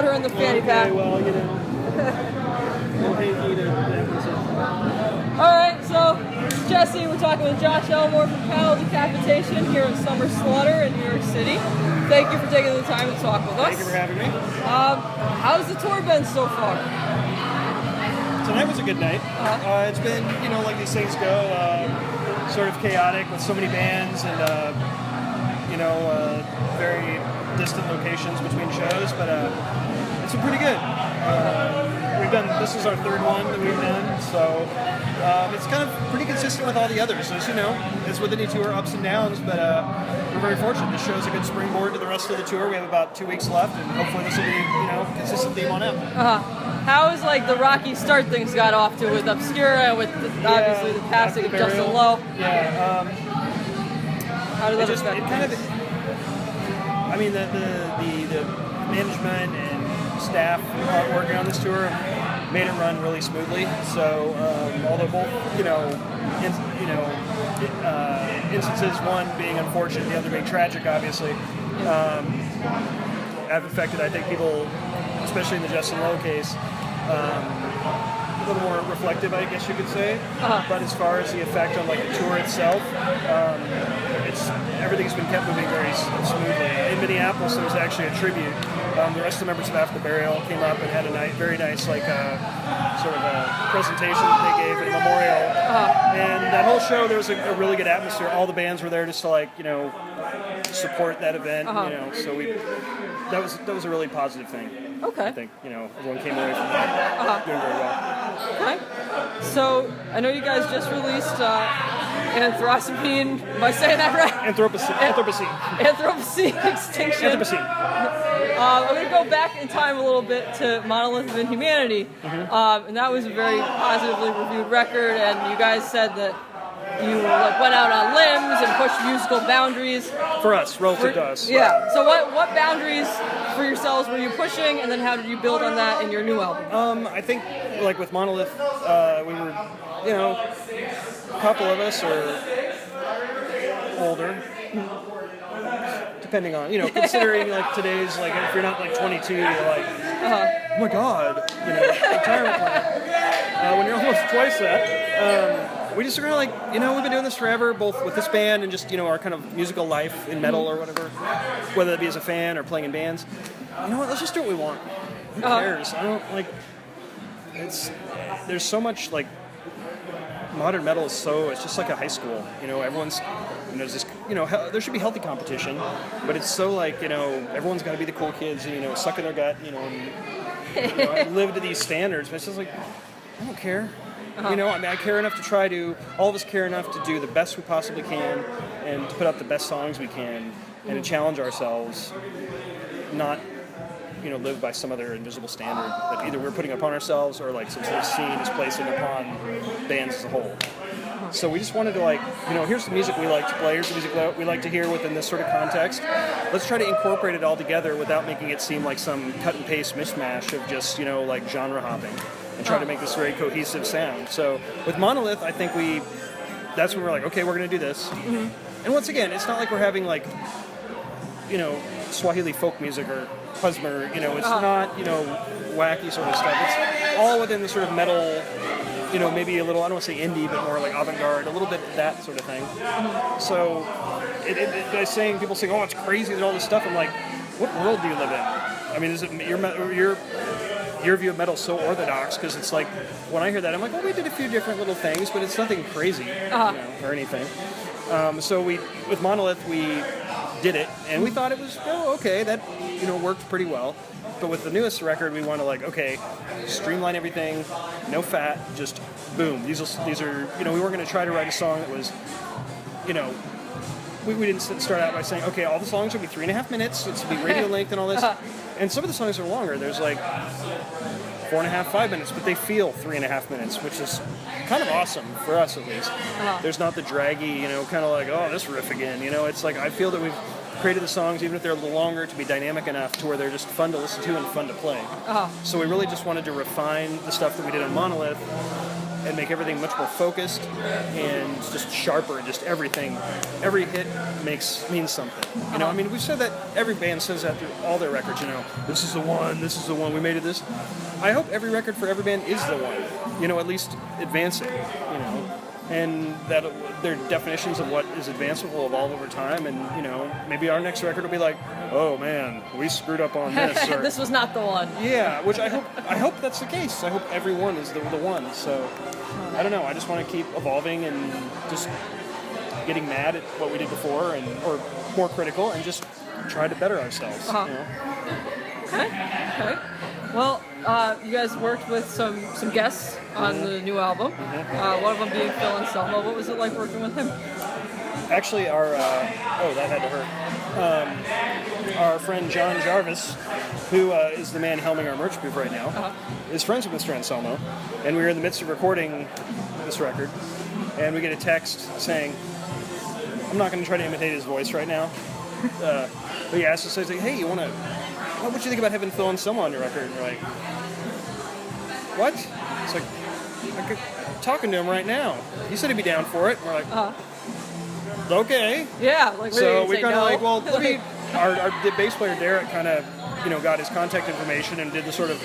got her in the fanny pack. Okay, well, you know. No hanky to Decapitation. Alright, so Jesse, we're talking with Josh Elmore from Panel Decapitation here in Summer Slaughter in New York City. Thank you for taking the time to talk with us. Thank you for having me. How's the tour been so far? Tonight was a good night. It's been, you know, like these things go, sort of chaotic with so many bands and, you know, very distant locations between shows, but it's been pretty good. This is our third one that we've done, so it's kind of pretty consistent with all the others. As you know, it's with any tour, ups and downs, but we're very fortunate. This show is a good springboard to the rest of the tour. We have about 2 weeks left, and hopefully this will be, you know, consistent theme on out. How is like the rocky start things got off to with Obscura, with obviously the passing of Justin Lowe? Yeah. How did that affect it kind of, I mean, the management and staff working on this tour made it run really smoothly. So although both, instances, one being unfortunate, the other being tragic, obviously, have affected, I think, people, especially in the Justin Lowe case, a little more reflective, I guess you could say. But as far as the effect on like the tour itself, everything's been kept moving very smoothly. In Minneapolis, there was actually a tribute. The rest of the members of After the Burial came up and had a very nice, like, sort of a presentation that they gave at a memorial. And that whole show, there was a really good atmosphere. All the bands were there just to, like, you know, support that event. You know, so that was a really positive thing. Okay. I think, you know, everyone came away from that doing very well. Okay. So I know you guys just released Anthropocene. Am I saying that right? Anthropocene. Anthropocene Extinction. Anthropocene. I'm going to go back in time a little bit to Monolith of Inhumanity, and that was a very positively reviewed record. And you guys said that you like went out on limbs and pushed musical boundaries. For us, relative to us. Yeah. So what boundaries for yourselves were you pushing, and then how did you build on that in your new album? I think, like with Monolith, we were, you know, a couple of us are older. Depending on, you know, considering like today's, like if you're not like 22, you're like, oh my god, you know, retirement plan. When you're almost twice that, we just really like, you know, we've been doing this forever, both with this band and just, you know, our kind of musical life in metal or whatever, whether it be as a fan or playing in bands. You know what, let's just do what we want. Who cares? I don't, like, there's so much, like, modern metal is it's just like a high school, you know, everyone's, you know, there's this, you know, there should be healthy competition, but it's so like, you know, everyone's got to be the cool kids, you know, sucking their gut, you know, and live to these standards, but it's just like, I don't care. You know, I mean, I care enough to all of us care enough to do the best we possibly can and to put out the best songs we can and to challenge ourselves, not, you know, live by some other invisible standard that either we're putting upon ourselves or like some sort of scene is placing upon bands as a whole. So we just wanted to, like, you know, here's the music we like to play, here's the music we like to hear within this sort of context. Let's try to incorporate it all together without making it seem like some cut and paste mishmash of just, you know, like genre hopping and try to make this very cohesive sound. So with Monolith, I think that's when we're like, okay, we're going to do this. And once again, it's not like we're having like, you know, Swahili folk music or klezmer, you know, it's not, you know, wacky sort of stuff. It's all within the sort of metal, you know, maybe a little, I don't want to say indie, but more like avant-garde, a little bit that sort of thing. So, people saying, oh, it's crazy, there's all this stuff. I'm like, what world do you live in? I mean, is it your view of metal is so orthodox, because it's like, when I hear that, I'm like, well, we did a few different little things, but it's nothing crazy, you know, or anything. So with Monolith, we did it, and we thought it was, okay, that, you know, worked pretty well. But with the newest record, we want to, like, okay, streamline everything, no fat, just boom. These are, you know, we weren't going to try to write a song that was, you know, we didn't start out by saying, okay, all the songs will be 3.5 minutes, it's will be radio length and all this. And some of the songs are longer. There's like 4.5, 5 minutes, but they feel 3.5 minutes, which is kind of awesome for us, at least. There's not the draggy, you know, kind of like, oh, this riff again, you know. It's like, I feel that we've created the songs, even if they're a little longer, to be dynamic enough to where they're just fun to listen to and fun to play. So we really just wanted to refine the stuff that we did on Monolith and make everything much more focused and just sharper. And just everything, every hit means something. You know, I mean, we've said that, every band says that through all their records. You know, this is the one. We made it this. I hope every record for every band is the one. You know, at least advance it. You know. And that their definitions of what is advancement will evolve over time, and you know, maybe our next record will be like, oh man, we screwed up on this. Or, this was not the one. Yeah, which I hope that's the case. I hope everyone is the one. So I don't know. I just want to keep evolving and just getting mad at what we did before, or more critical, and just try to better ourselves. You know? Okay. Well, you guys worked with some guests on the new album. One of them being Phil Anselmo. What was it like working with him? Actually, that had to hurt. Our friend John Jarvis, who is the man helming our merch booth right now, is friends with Mr. Anselmo, and we were in the midst of recording this record, and we get a text saying, I'm not going to try to imitate his voice right now, but he asked us, he's like, hey, what would you think about having Phil Anselmo on your record? And we're like, what? It's like, I'm talking to him right now. He said he'd be down for it. And we're like, okay. Yeah, like so we kind of like, well, let me. Our bass player Derek kind of, got his contact information and did the sort of,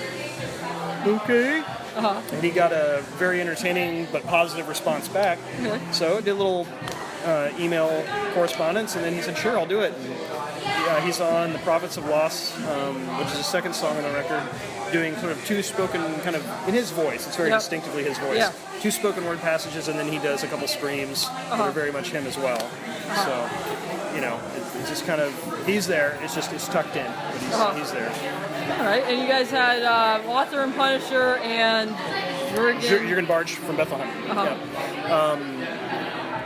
okay. And he got a very entertaining but positive response back. So did a little email correspondence, and then he said, sure, I'll do it. And, he's on The Prophets of Loss, which is the second song on the record, doing sort of two spoken kind of, in his voice, it's very distinctively his voice, two spoken word passages, and then he does a couple screams that are very much him as well. So, it's just kind of, he's there, it's tucked in, but he's there. All right, and you guys had Author and Punisher and Jürgen Bartsch from Bethlehem.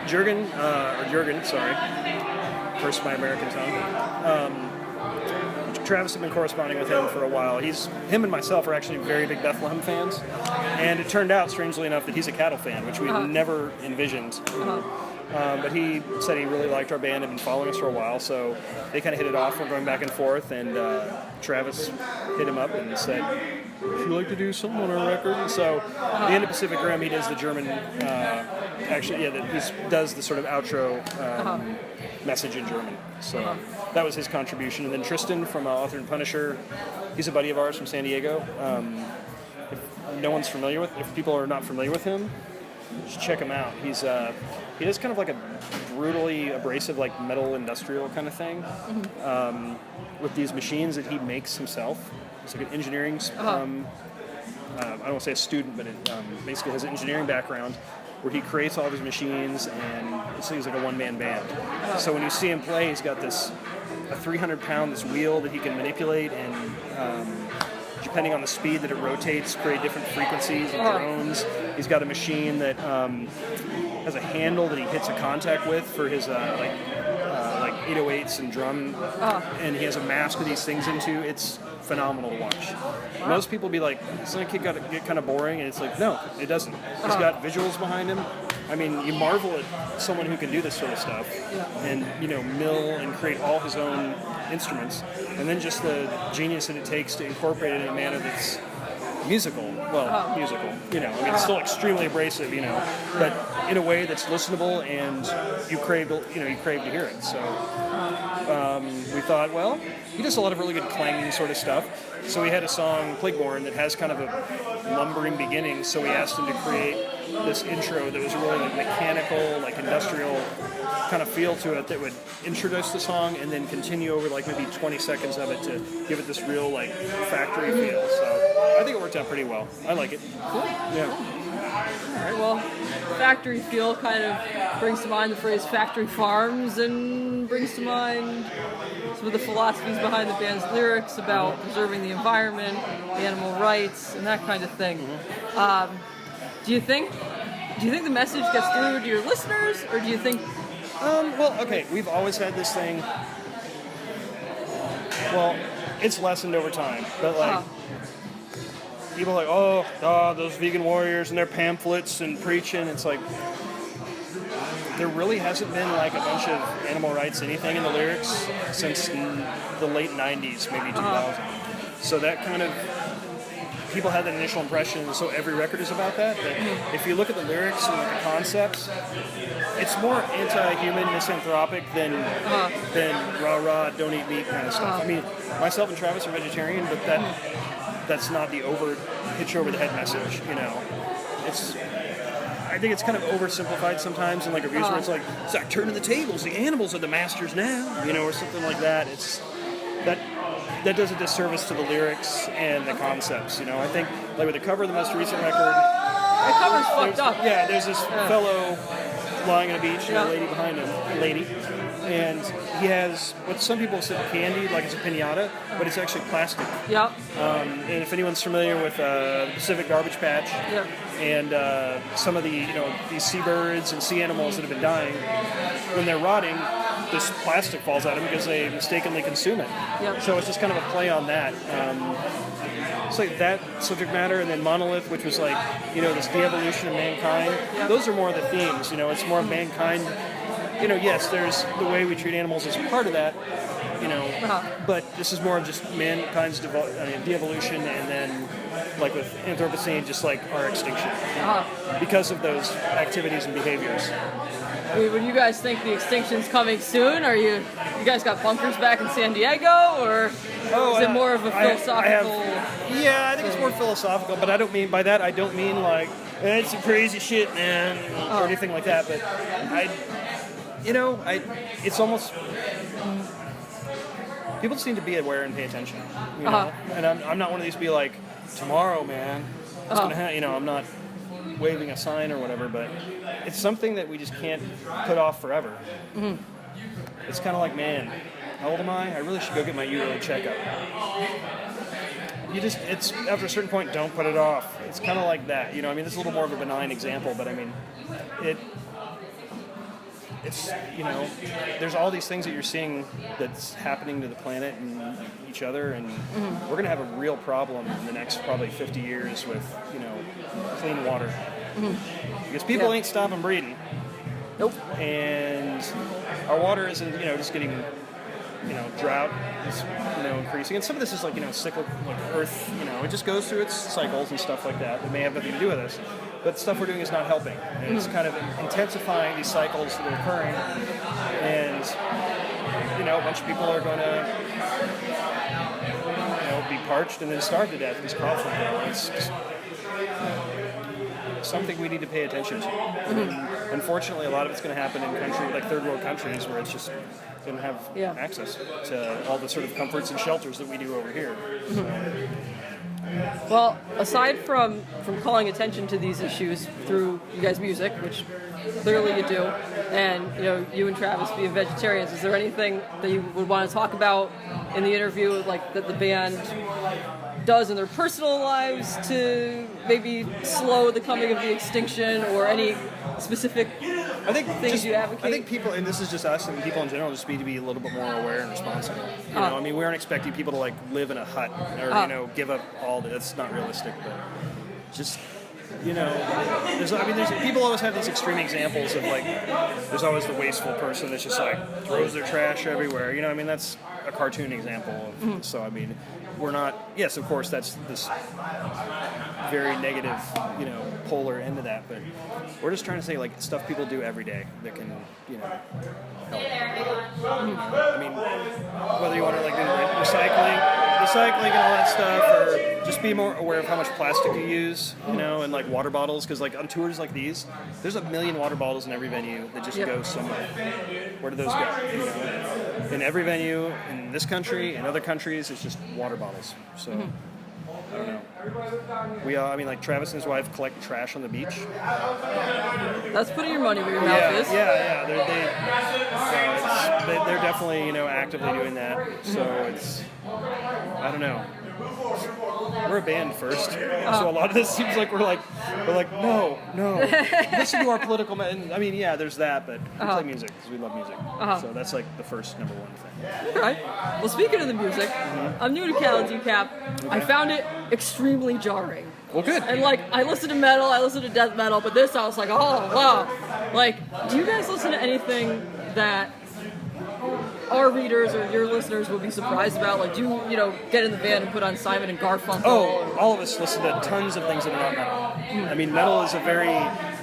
Jürgen, sorry. First my American tongue. Travis had been corresponding with him for a while. Him and myself are actually very big Bethlehem fans, and it turned out, strangely enough, that he's a Cattle fan, which we never envisioned. But he said he really liked our band and been following us for a while, so they kind of hit it off. We're going back and forth, and Travis hit him up and said, would you like to do something on our record? And so the end of Pacific Rim, he does the German, he does the sort of outro message in German. So that was his contribution. And then Tristan from Author and Punisher, he's a buddy of ours from San Diego. If people are not familiar with him, just check him out. He does kind of like a brutally abrasive, like metal industrial kind of thing, with these machines that he makes himself. It's like an engineering, I don't want to say a student, but it basically has an engineering background where he creates all of his machines, and it's like a one-man band. So when you see him play, he's got a 300-pound wheel that he can manipulate, and depending on the speed that it rotates, create different frequencies and drones. He's got a machine that has a handle that he hits a contact with for his like 808s and drum, and he has a mask with these things into. It's phenomenal to watch. Most people be like, doesn't it get kind of boring? And it's like, no, it doesn't. He's got visuals behind him. I mean, you marvel at someone who can do this sort of stuff and, mill and create all his own instruments, and then just the genius that it takes to incorporate it in a manner that's musical. Well, musical. It's still extremely abrasive, but in a way that's listenable, and you crave to hear it. So we thought, well, he does a lot of really good clanging sort of stuff. So we had a song, Plagueborn, that has kind of a lumbering beginning. So we asked him to create this intro that was really like mechanical, like industrial kind of feel to it, that would introduce the song and then continue over like maybe 20 seconds of it to give it this real like factory feel. So I think it worked out pretty well. I like it. Cool. Yeah. All right, well, factory feel kind of brings to mind the phrase factory farms, and brings to mind some of the philosophies behind the band's lyrics about preserving the environment, the animal rights, and that kind of thing. Do you think the message gets through to your listeners, or do you think... Well, okay, we've always had this thing... Well, it's lessened over time, but like... People are like, those vegan warriors and their pamphlets and preaching. It's like, there really hasn't been like a bunch of animal rights anything in the lyrics since the late 90s, maybe 2000. So that kind of people had that initial impression, and so every record is about that. But if you look at the lyrics and the concepts, it's more anti-human, misanthropic than rah-rah, don't eat meat kind of stuff. I mean, myself and Travis are vegetarian, but that's not the hit you over the head message, you know. I think it's kind of oversimplified sometimes in like reviews where it's like turning the tables, the animals are the masters now, you know, or something like that. That does a disservice to the lyrics and the concepts, you know. I think like with the cover of the most recent record, that cover's fucked up. Yeah, there's this fellow lying on a beach and a lady behind him, and he has what some people say candy, like it's a piñata, but it's actually plastic. Yep. And if anyone's familiar with the Pacific Garbage Patch, and some of the these seabirds and sea animals that have been dying, when they're rotting, this plastic falls at them because they mistakenly consume it. Yep. So it's just kind of a play on that. It's like that subject matter, and then Monolith, which was like this de-evolution of mankind. Yep. Those are more of the themes. It's more of mankind. Yes, there's the way we treat animals as part of that, but this is more of just mankind's de-evolution, and then, like with Anthropocene, just like our extinction because of those activities and behaviors. Would you guys think the extinction's coming soon? Are you guys got bunkers back in San Diego, or is it more of a philosophical? I think it's more philosophical, but I don't mean like it's some crazy shit, man, or anything like that. But it's almost people just need to be aware and pay attention, And I'm not one of these to be like, tomorrow, man, it's gonna happen. I'm not waving a sign or whatever, but it's something that we just can't put off forever. Mm-hmm. It's kind of like, man, how old am I? I really should go get my yearly checkup. It's after a certain point, don't put it off. It's kind of like that, this is a little more of a benign example, but I mean, it's there's all these things that you're seeing that's happening to the planet and each other, and we're going to have a real problem in the next probably 50 years with clean water, because people ain't stopping breeding. Nope. And our water isn't just getting drought is increasing, and some of this is like cyclical, like Earth, it just goes through its cycles and stuff like that may have nothing to do with us. But the stuff we're doing is not helping. And it's kind of intensifying these cycles that are occurring. And, a bunch of people are going to, be parched and then starve to death. These crops will grow. It's just something we need to pay attention to. And unfortunately, a lot of it's going to happen in like third world countries where it's just going to have access to all the sort of comforts and shelters that we do over here. Well, aside from calling attention to these issues through you guys' music, which clearly you do, and you and Travis being vegetarians, is there anything that you would want to talk about in the interview, like that the band does in their personal lives to maybe slow the coming of the extinction, or any specific things you advocate? I think people, and this is just us and people in general, just need to be a little bit more aware and responsible. I mean, we aren't expecting people to like live in a hut or give up all. That's not realistic, but just there's people always have these extreme examples of like there's always the wasteful person that's just like throws their trash everywhere. That's a cartoon example of. So I mean, we're not. Yes, of course, that's this very negative, polar end of that. But we're just trying to say like stuff people do every day that can, help. I mean, whether you want to like do recycling and all that stuff, or just be more aware of how much plastic you use, and like water bottles, because like on tours like these, there's 1 million water bottles in every venue that just go somewhere. Where do those go? In every venue in this country and other countries, it's just water bottles. So I don't know. We like Travis and his wife collect trash on the beach. That's putting your money where your mouth is. Yeah. They're definitely actively doing that. So it's, I don't know. We're a band first, so a lot of this seems like we're like no, listen to our political. And I mean, there's that, but we play music because we love music. So that's like the first number one thing. Right. Well, speaking of the music, I'm new to Cal and Decap. Okay. I found it extremely jarring. Well, good. And like, I listen to metal, I listen to death metal, but this I was like, oh wow. Like, do you guys listen to anything that our readers or your listeners would be surprised about? Like, do you get in the van and put on Simon and Garfunkel? Oh, all of us listen to tons of things that are not metal. I mean, metal is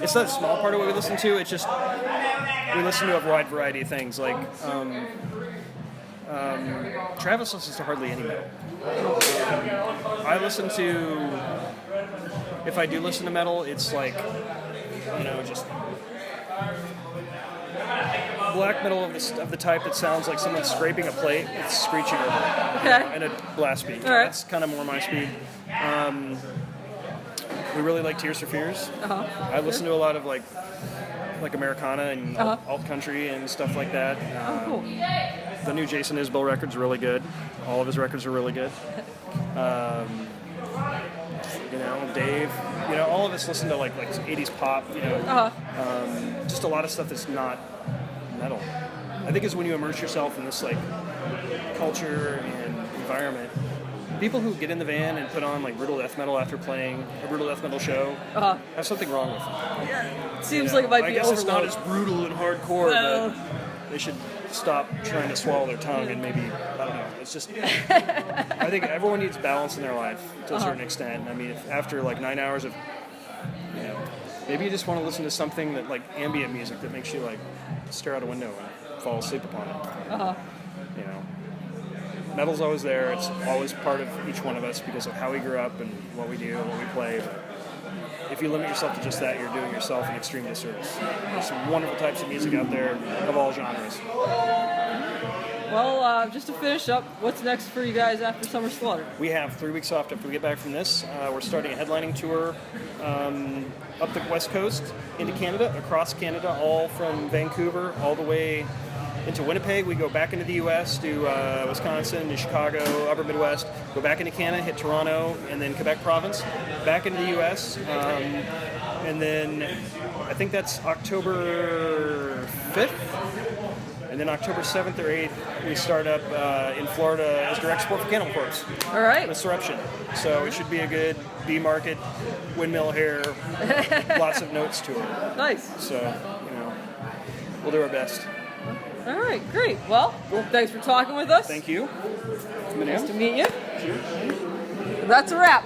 it's not a small part of what we listen to. It's just we listen to a wide variety of things. Like Travis listens to hardly any metal. I listen to, if I do listen to metal, it's like, just black metal of the type that sounds like someone's scraping a plate with screeching over it. Okay. And a blast beat. All right. That's kind of more my speed. We really like Tears for Fears. I listen to a lot of like Americana and alt country and stuff like that. Cool. The new Jason Isbell record's really good. All of his records are really good. Dave. All of us listen to like 80s pop. Just a lot of stuff that's not metal. I think is when you immerse yourself in this like culture and environment. People who get in the van and put on like brutal death metal after playing a brutal death metal show have something wrong with them. Seems like it might be I guess it's not overload. as brutal and hardcore, but they should stop trying to swallow their tongue and maybe, I don't know, it's just, I think everyone needs balance in their life to a certain extent. I mean, if after like 9 hours of, maybe you just want to listen to something that like ambient music that makes you like stare out a window and fall asleep upon it. Metal's always there. It's always part of each one of us because of how we grew up and what we do and what we play. But if you limit yourself to just that, you're doing yourself an extreme disservice. There's some wonderful types of music out there of all genres. Well, just to finish up, what's next for you guys after Summer Slaughter? We have 3 weeks off after we get back from this. We're starting a headlining tour up the West Coast into Canada, across Canada, all from Vancouver all the way into Winnipeg. We go back into the U.S. to Wisconsin, to Chicago, Upper Midwest, go back into Canada, hit Toronto, and then Quebec province, back into the U.S. And then I think that's October 5th. And then October 7th or 8th, we start up in Florida as direct support for Cannibal Corpse. All right. Disruption. So it should be a good B-market, windmill hair, lots of notes tour. Nice. So, we'll do our best. All right, great. Well, thanks for talking with us. Thank you. Nice to meet you. That's a wrap.